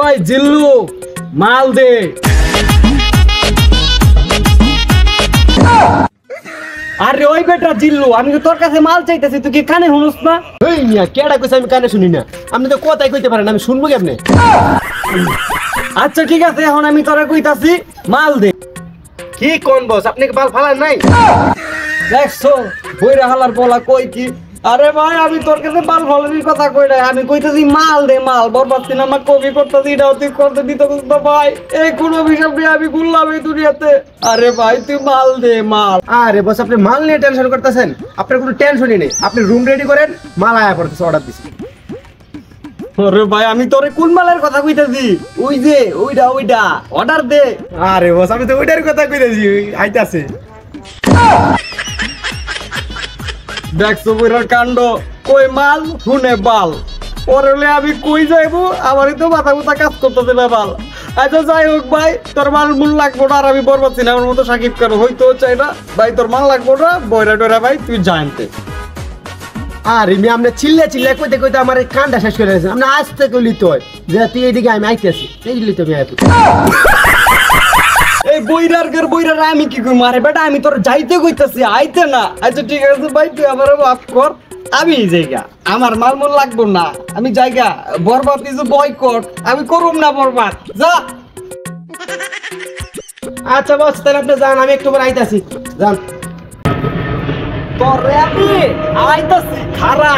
ওই জিল্লু মাল দে। আরে ওই বেটা জিল্লু, আমি তো তোর কাছে মাল চাইতেছি, তুই কি কানে শুনস না? এই মিয়া কেডা কইছে আমি কানে শুনি না? আপনি তো কথাই কইতে পারেন, আমি শুনবো কেমনে? আচ্ছা ঠিক আছে, এখন আমি তোরা কইতাছি মাল দে। কি কোন বস, আপনি কি বাল ফালান নাই? দেখছো বইরা হালার বলা কই কি? আরে ভাই আমি তোর কাছে মাল ফলানির কথা কই নাই, আমি কইতাছি মাল দে মাল। বরবাদ সিনেমা কবি করতেছি, এটাও তুই করতে দিত তো ভাই। এই কোনো বিষয় নিয়ে আমি ঘুরলাম এই দুনিয়াতে। আরে ভাই তুই মাল দে মাল। আরে বস, আপনি মাল নিয়ে টেনশন করতেছেন? আপনার কোনো টেনশনই নেই, আপনি রুম রেডি করেন, মাল আয়া পড়তেছে, অর্ডার দিছি। আরে ভাই আমি তোরে কোন মালের কথা কইতাছি? ওই যে ওইটা অর্ডার দে। আরে বস, আমি তো ওইটার কথা কইতেছি, আইতাছে। দেখছো বইরার কাণ্ড, কই মাল শুনে বাল। পরে হলে আমি কই যাইবো, আমারই তো মাথা মুথা কাজ করতেছে না বাল। আচ্ছা যাই হোক ভাই, তোর মাল মূল লাগবো না, আর আমি বরবাদ সিনেমার মতো সাকিব খান হইতো চাই না ভাই। তোর মাল লাগবো না, বইরা টয়রা ভাই তুই জানতে। আরে মিয়া আপনি চিল্লা কইতে কইতে আমার কানটা শেষ করে দিয়েছেন। আপনি আজ থেকে লিত হয় যে তুই এইদিকে আমি আইতেছি, এই লিত আমি আইতে। এই বইরার আমি কি করি? মারে বেটা আমি তোর যাইতে কইতাছি, আইতে না। আচ্ছা ঠিক আছে ভাই, তুই আমার মাফ কর, আমি জায়গা আমার মাল মূল লাগবো না, আমি জায়গা। বরবাদ ইজ বয়কট, আমি করুম না বরবাদ, যা। আচ্ছা বস, তাহলে আপনি যান, আমি একটু পর আইতাছি, যান। তোরে আমি আইতাছি খারা।